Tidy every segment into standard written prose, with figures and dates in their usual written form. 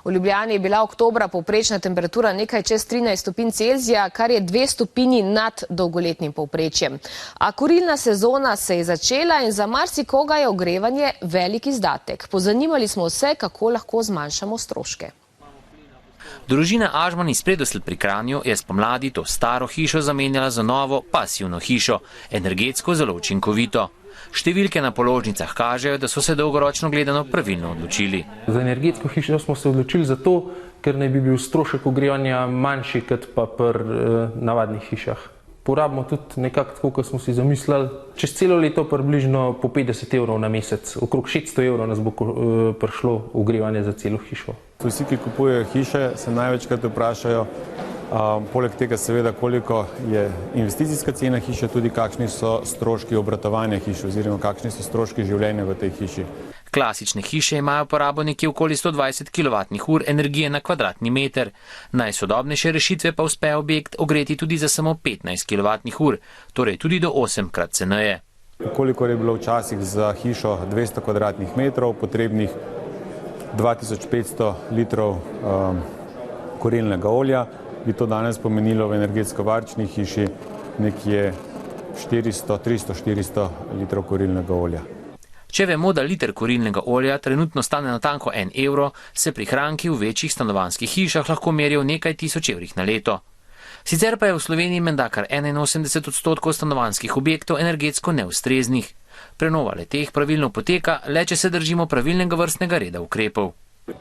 V Ljubljani je bila oktobra povprečna temperatura nekaj čez 13 stopinj Celzija, kar je 2 stopinji nad dolgoletnim povprečjem. A kurilna sezona se je začela in za marsikoga je ogrevanje velik izdatek. Pozanimali smo se, kako lahko zmanjšamo stroške. Družina Ažman iz Predosl pri Kranju je spomladi to staro hišo zamenjala za novo pasivno hišo, energetsko zelo učinkovito. Številke na položnicah kažejo, da so se dolgoročno gledano pravilno odločili. Za energetsko hišo smo se odločili zato, ker naj bi bil strošek ogrevanja manjši kot pa pri navadnih hišah. Porabimo tudi nekako tako, kot smo si zamislili. Čez celo leto približno po 50 evrov na mesec. Okrog 600 evrov nas bo prišlo ogrevanje za celo hišo. Vsi, ki kupujejo hiše, se največkrat vprašajo, poleg tega seveda, koliko je investicijska cena hiše, tudi kakšni so stroški obratovanja hiše oziroma kakšni so stroški življenja v tej hiši. Klasične hiše imajo porabo nekje okoli 120 kWh energije na kvadratni meter. Najsodobnejše rešitve pa uspejo objekt ogreti tudi za samo 15 kWh, torej tudi do 8-krat ceneje. Kolikor je bilo včasih za hišo 200 kvadratnih metrov potrebnih 2500 litrov kurilnega olja, bi to danes pomenilo v energetsko varčni hiši nekje 300-400 litrov kurilnega olja. Če vemo, da liter kurilnega olja trenutno stane natanko 1 evro, se prihranki v večjih stanovanjskih hišah lahko merijo v nekaj tisoč evrih na leto. Sicer pa je v Sloveniji menda kar 81% stanovanjskih objektov energetsko neustreznih. Prenova le-teh pravilno poteka, le če se držimo pravilnega vrstnega reda ukrepov.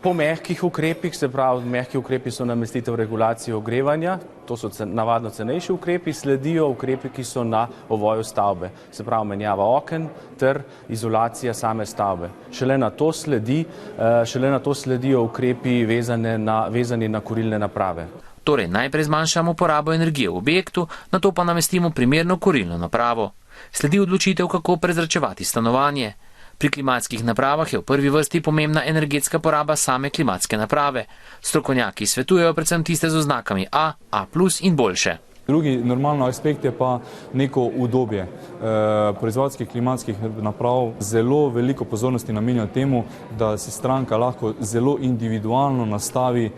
Po mehkih ukrepih, se pravi, mehki ukrepi so namestitev regulacije ogrevanja, to so navadno cenejši ukrepi, sledijo ukrepi, ki so na ovoju stavbe, se pravi menjava oken ter izolacija same stavbe. Šele na to sledijo ukrepi vezani na kurilne naprave. Torej najprej zmanjšamo porabo energije v objektu, nato pa namestimo primerno kurilno napravo. Sledi odločitev, kako prezračevati stanovanje. Pri klimatskih napravah je v prvi vrsti pomembna energetska poraba same klimatske naprave. Strokovnjaki svetujejo predvsem tiste z oznakami A, A+ in boljše. Drugi normalno aspekt je pa neko udobje. Proizvajalskih klimatskih naprav zelo veliko pozornosti namenjajo temu, da si stranka lahko zelo individualno nastavi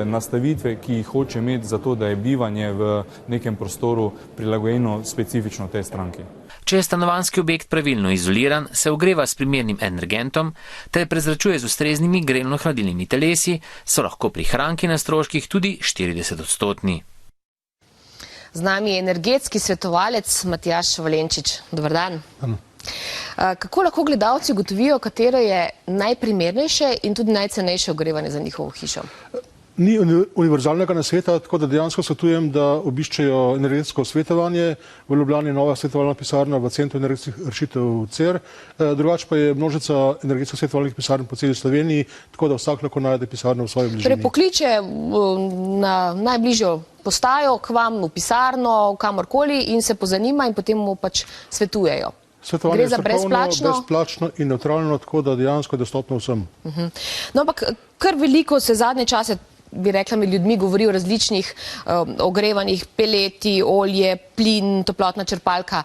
nastavitve, ki jih hoče imeti za to, da je bivanje v nekem prostoru prilagojeno specifično tej stranki. Če je stanovanjski objekt pravilno izoliran, se ogreva s primernim energentom ter prezračuje z ustreznimi grelno-hladilnimi telesi, so lahko prihranki na stroških tudi 40-odstotni. Z nami je energetski svetovalec Matjaž Valenčič. Dobar dan. Kako lahko gledalci ugotovijo, katero je najprimernejše in tudi najcenejše ogrevanje za njihovo hišo? Ni univerzalnega nasveta, tako da dejansko svetujem, da obiščejo energetsko svetovanje. V Ljubljani nova svetovalna pisarna v Centru energetskih rešitev CER. Drugače pa je množica energetsko svetovalnih pisarn po celi Sloveniji, tako da vsak lahko najde pisarno v svoji bližini. Torej pokliče na najbližjo postajo k vam v pisarno, kamorkoli in se pozanima in potem mu pač svetujejo. Svetovanje je strokovno, brezplačno in neutralno, tako da dejansko je dostopno vsem. No, ampak kar veliko se zadnje čase, bi rekla, med ljudmi govori o različnih ogrevanjih, peleti, olje, plin, toplotna črpalka.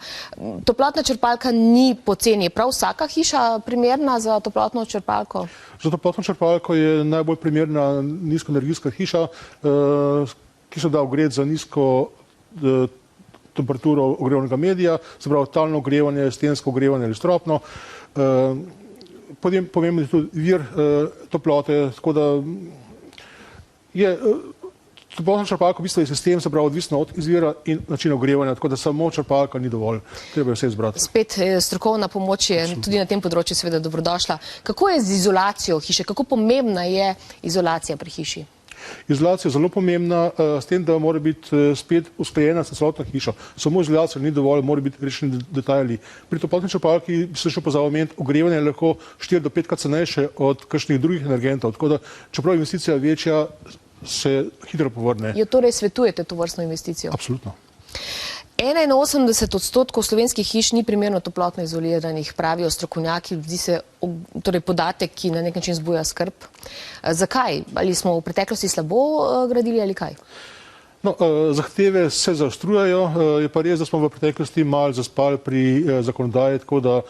Toplotna črpalka ni poceni. Je prav vsaka hiša primerna za toplotno črpalko? Za toplotno črpalko je najbolj primerna nizkoenergijska hiša, ki se da ogreti za nizko temperaturo ogrevnega medija, se pravi talno ogrevanje, stensko ogrevanje ali stropno. Pomemben je tudi vir toplote, tako da je toplotna črpalka v bistvu je sistem, se pravi odvisno od izvira in načina ogrevanja, tako da samo črpalka ni dovolj, treba je vse izbrati. Spet strokovna pomoč je tudi na tem področju seveda dobrodošla. Kako je z izolacijo hiše? Kako pomembna je izolacija pri hiši? Izolacija je zelo pomembna, s tem, da mora biti spet usklajena s celotno hišo. Samo izolacija ni dovolj, mora biti rešeni detajli. Pri toplotni črpalki bi se še pozval omeniti, ogrevanje je lahko 4 do 5 krat cenejše od kakšnih drugih energentov, tako da čeprav je investicija večja, se hitro povrne. Jo torej svetujete to vrstno investicijo? Absolutno. 81% slovenskih hiš ni primerno toplotno izoliranih, pravijo strokovnjaki, zdi se torej podatek, ki na nek način zbuja skrb. Zakaj? Ali smo v preteklosti slabo gradili ali kaj? No, zahteve se zaostrujajo, je pa res, da smo v preteklosti malo zaspali pri zakonodaji, tako da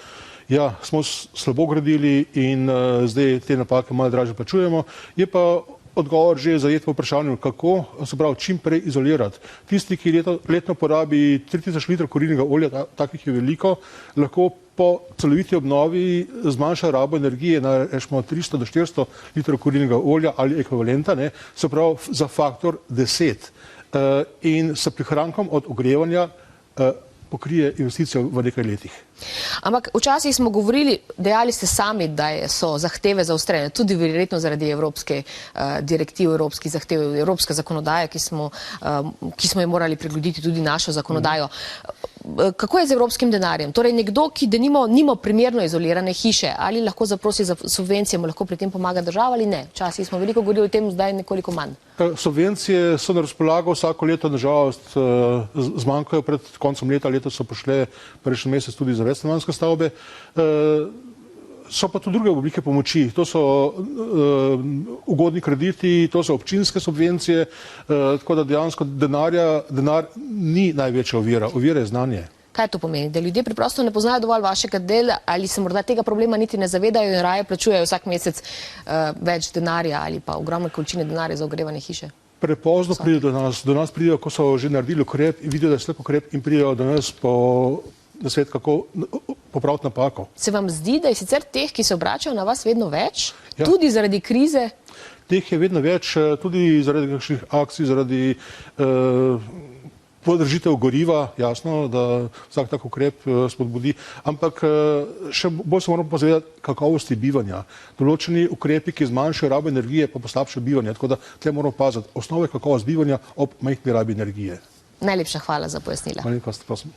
ja, smo slabo gradili in zdaj te napake malo dražje plačujemo. Je pa odgovor že zajet v vprašanju, kako se pravi čim prej izolirati. Tisti, ki letno porabi 3000 litrov kurilnega olja, takih je veliko, lahko po celoviti obnovi zmanjša rabo energije na 300 do 400 litrov kurilnega olja ali ekvivalenta, se pravi za faktor 10. In s prihrankom od ogrevanja pokrije investicijo v nekaj letih. Ampak včasih smo govorili, dejali ste sami, da so zahteve zaostrene, tudi verjetno zaradi evropske direktive, evropskih zahtev, evropske zakonodaje, ki smo jo morali prilagoditi tudi našo zakonodajo. Kako je z evropskim denarjem? Torej nekdo, ki denimo nima primerno izolirane hiše, ali lahko zaprosi za subvencije, mu lahko pri tem pomaga država ali ne? Včasih smo veliko govorili o tem, zdaj nekoliko manj. Subvencije so na razpolago vsako leto, nažalost zmanjkajo pred koncem leta, letos so prišle prejšnji mesec tudi za večstanovanjske stavbe. So pa tudi druge oblike pomoči, to so ugodni krediti, to so občinske subvencije, tako da dejansko denar ni največja ovira, ovira je znanje. Kaj to pomeni? Da ljudje preprosto ne poznajo dovolj vašega dela ali se morda tega problema niti ne zavedajo in raje plačujejo vsak mesec več denarja ali pa ogromne količine denarja za ogrevanje hiše? Prepozno pridejo do nas pridejo, ko so že naredili ukrep in vidijo, da je slab ukrep in pridejo do nas na svet, kako popraviti napako. Se vam zdi, da je sicer teh, ki se obračajo na vas, vedno več? Ja. Tudi zaradi krize? Teh je vedno več, tudi zaradi kakšnih akcij, zaradi podržitev goriva, jasno, da vsak tak ukrep spodbudi, ampak še bolj se moramo pa zavedati kakovosti bivanja. Določeni ukrepi, ki zmanjšajo rabo energije, pa poslabšajo bivanje, tako da tle moramo paziti. Osnova je kakovost bivanja ob majhni rabi energije. Najlepša hvala za pojasnila. Hvala lepa, prosim.